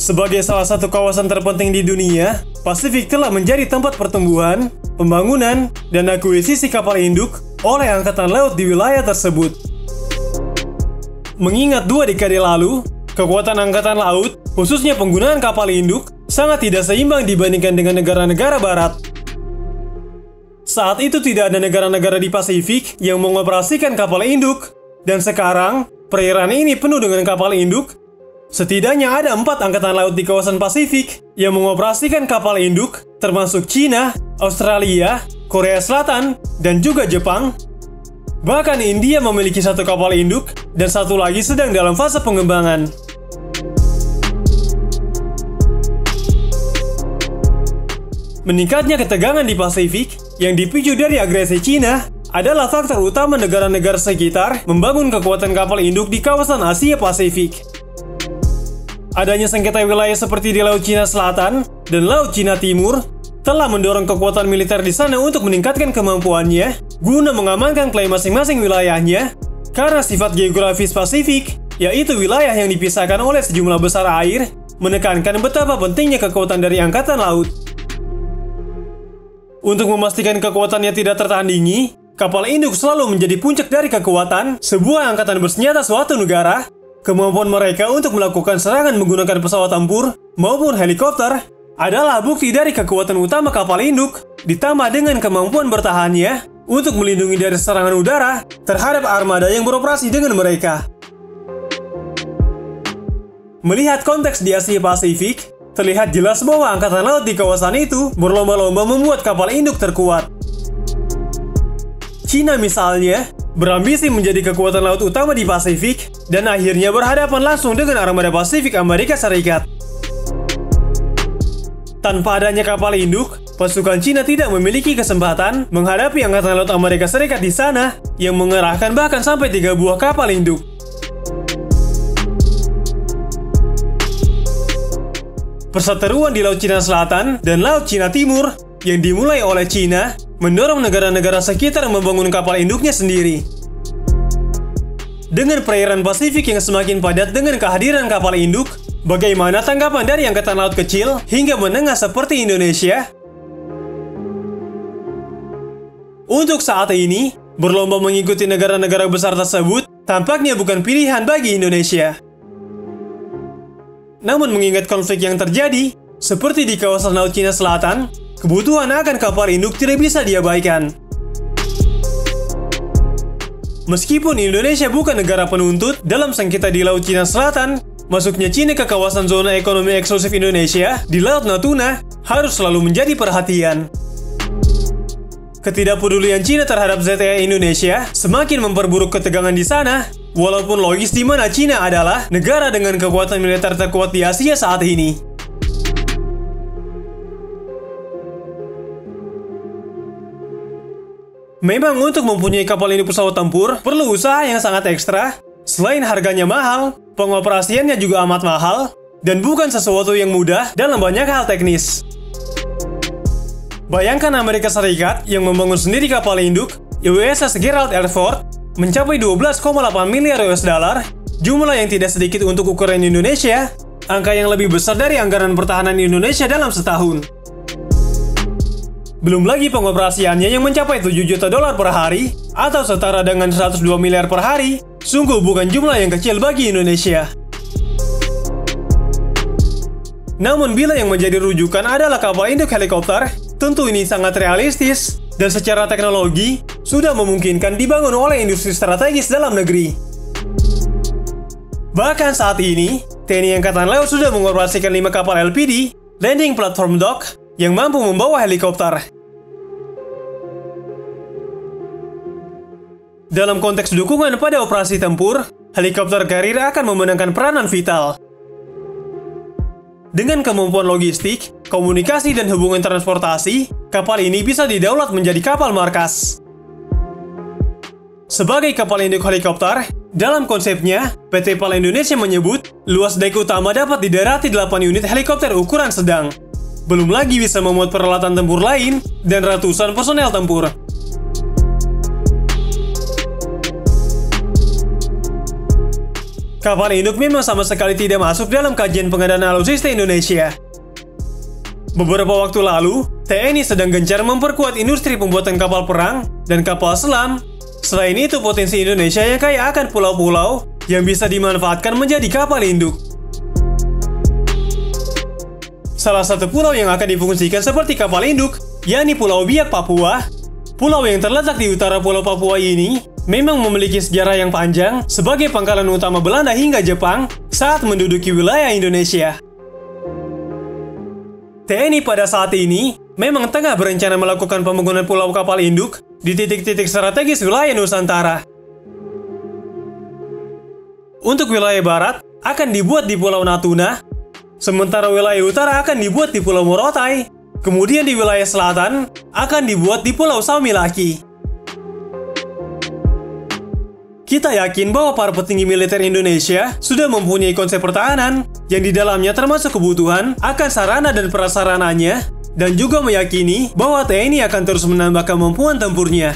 Sebagai salah satu kawasan terpenting di dunia, Pasifik telah menjadi tempat pertumbuhan, pembangunan, dan akuisisi kapal induk oleh Angkatan Laut di wilayah tersebut. Mengingat 2 dekade lalu, kekuatan Angkatan Laut, khususnya penggunaan kapal induk, sangat tidak seimbang dibandingkan dengan negara-negara barat. Saat itu tidak ada negara-negara di Pasifik yang mengoperasikan kapal induk, dan sekarang perairan ini penuh dengan kapal induk. Setidaknya ada 4 angkatan laut di kawasan Pasifik yang mengoperasikan kapal induk, termasuk Cina, Australia, Korea Selatan, dan juga Jepang. Bahkan India memiliki 1 kapal induk dan 1 lagi sedang dalam fase pengembangan. Meningkatnya ketegangan di Pasifik yang dipicu dari agresi Cina adalah faktor utama negara-negara sekitar membangun kekuatan kapal induk di kawasan Asia Pasifik. Adanya sengketa wilayah seperti di Laut Cina Selatan dan Laut Cina Timur telah mendorong kekuatan militer di sana untuk meningkatkan kemampuannya guna mengamankan klaim masing-masing wilayahnya karena sifat geografis Pasifik, yaitu wilayah yang dipisahkan oleh sejumlah besar air, menekankan betapa pentingnya kekuatan dari Angkatan Laut. Untuk memastikan kekuatannya tidak tertandingi, kapal induk selalu menjadi puncak dari kekuatan sebuah angkatan bersenjata suatu negara. Kemampuan mereka untuk melakukan serangan menggunakan pesawat tempur maupun helikopter adalah bukti dari kekuatan utama kapal induk, ditambah dengan kemampuan bertahannya untuk melindungi dari serangan udara terhadap armada yang beroperasi dengan mereka. Melihat konteks di Asia Pasifik, terlihat jelas bahwa angkatan laut di kawasan itu berlomba-lomba membuat kapal induk terkuat. Cina misalnya berambisi menjadi kekuatan laut utama di Pasifik dan akhirnya berhadapan langsung dengan armada Pasifik Amerika Serikat. Tanpa adanya kapal induk, pasukan Cina tidak memiliki kesempatan menghadapi Angkatan Laut Amerika Serikat di sana yang mengerahkan bahkan sampai 3 buah kapal induk. Perseteruan di Laut Cina Selatan dan Laut Cina Timur yang dimulai oleh Cina mendorong negara-negara sekitar membangun kapal induknya sendiri. Dengan perairan Pasifik yang semakin padat dengan kehadiran kapal induk, bagaimana tanggapan dari angkatan laut kecil hingga menengah seperti Indonesia? Untuk saat ini, berlomba mengikuti negara-negara besar tersebut tampaknya bukan pilihan bagi Indonesia. Namun mengingat konflik yang terjadi, seperti di kawasan Laut Cina Selatan, kebutuhan akan kapal induk tidak bisa diabaikan. Meskipun Indonesia bukan negara penuntut dalam sengketa di Laut Cina Selatan, masuknya Cina ke kawasan zona ekonomi eksklusif Indonesia di Laut Natuna harus selalu menjadi perhatian. Ketidakpedulian Cina terhadap ZEE Indonesia semakin memperburuk ketegangan di sana, walaupun logis di mana Cina adalah negara dengan kekuatan militer terkuat di Asia saat ini. Memang untuk mempunyai kapal induk pesawat tempur perlu usaha yang sangat ekstra. Selain harganya mahal, pengoperasiannya juga amat mahal, dan bukan sesuatu yang mudah dalam banyak hal teknis. Bayangkan Amerika Serikat yang membangun sendiri kapal induk, USS Gerald R. Ford, mencapai 12,8 miliar US dollar, jumlah yang tidak sedikit untuk ukuran Indonesia, angka yang lebih besar dari anggaran pertahanan Indonesia dalam setahun. Belum lagi pengoperasiannya yang mencapai 7 juta dolar per hari, atau setara dengan 102 miliar per hari, sungguh bukan jumlah yang kecil bagi Indonesia. Namun bila yang menjadi rujukan adalah kapal induk helikopter, tentu ini sangat realistis, dan secara teknologi, sudah memungkinkan dibangun oleh industri strategis dalam negeri. Bahkan saat ini, TNI Angkatan Laut sudah mengoperasikan 5 kapal LPD, Landing Platform Dock, yang mampu membawa helikopter. Dalam konteks dukungan pada operasi tempur, helikopter Carrier akan memenangkan peranan vital. Dengan kemampuan logistik, komunikasi, dan hubungan transportasi, kapal ini bisa didaulat menjadi kapal markas. Sebagai kapal induk helikopter, dalam konsepnya, PT PAL Indonesia menyebut luas dek utama dapat didarati 8 unit helikopter ukuran sedang. Belum lagi bisa memuat peralatan tempur lain dan ratusan personel tempur. kapal induk memang sama sekali tidak masuk dalam kajian pengadaan alutsista Indonesia. Beberapa waktu lalu, TNI sedang gencar memperkuat industri pembuatan kapal perang dan kapal selam. Selain itu, potensi Indonesia yang kaya akan pulau-pulau yang bisa dimanfaatkan menjadi kapal induk. Salah satu pulau yang akan difungsikan seperti kapal induk, yakni Pulau Biak, Papua. Pulau yang terletak di utara Pulau Papua ini memang memiliki sejarah yang panjang sebagai pangkalan utama Belanda hingga Jepang saat menduduki wilayah Indonesia. TNI pada saat ini memang tengah berencana melakukan pembangunan pulau kapal induk di titik-titik strategis wilayah Nusantara. Untuk wilayah barat akan dibuat di Pulau Natuna, sementara wilayah utara akan dibuat di Pulau Morotai, kemudian di wilayah selatan akan dibuat di Pulau Samilaki. Kita yakin bahwa para petinggi militer Indonesia sudah mempunyai konsep pertahanan yang di dalamnya termasuk kebutuhan akan sarana dan prasarananya, dan juga meyakini bahwa TNI akan terus menambah kemampuan tempurnya.